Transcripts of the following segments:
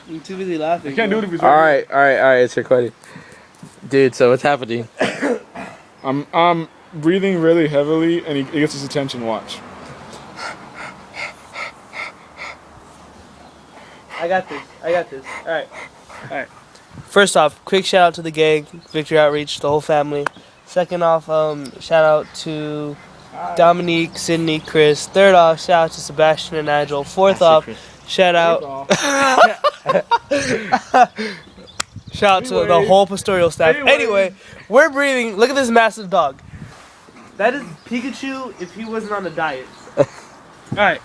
I'm too busy laughing. I can't do it if he's Alright, it's recording. Dude, so what's happening? I'm breathing really heavily, and he gets his attention. Watch. I got this. Alright. First off, quick shout out to the gang, Victory Outreach, the whole family. Second off, shout out to Dominique, Sydney, Chris. Third off, shout out to Sebastian and Nigel. Fourth off, shout out shout out to the whole pastoral staff. Anyway, we're breathing. Look at this massive dog. That is Pikachu if he wasn't on a diet. Alright.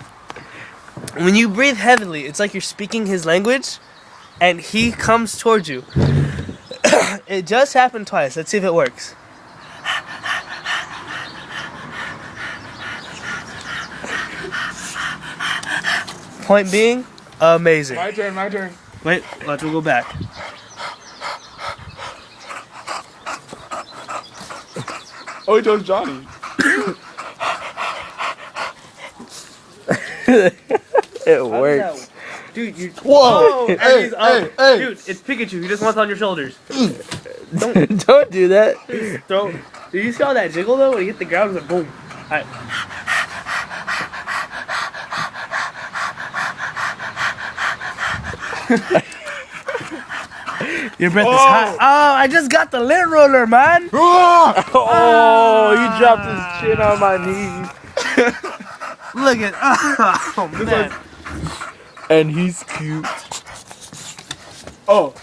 When you breathe heavily, it's like you're speaking his language, and he comes towards you. It just happened twice. Let's see if it works. Point being, amazing. My turn. Wait, let's go back. Oh, he chose Johnny. It works. Dude, you. Whoa! Hey, dude, it's Pikachu. He just wants on your shoulders. Don't do that. Throw. Did you see all that jiggle though? When he hit the ground, it was like boom. Alright. Your breath is hot. Oh, I just got the lint roller, man. Oh, you dropped his chin on my knees. Look at. Oh man. And he's cute. Oh.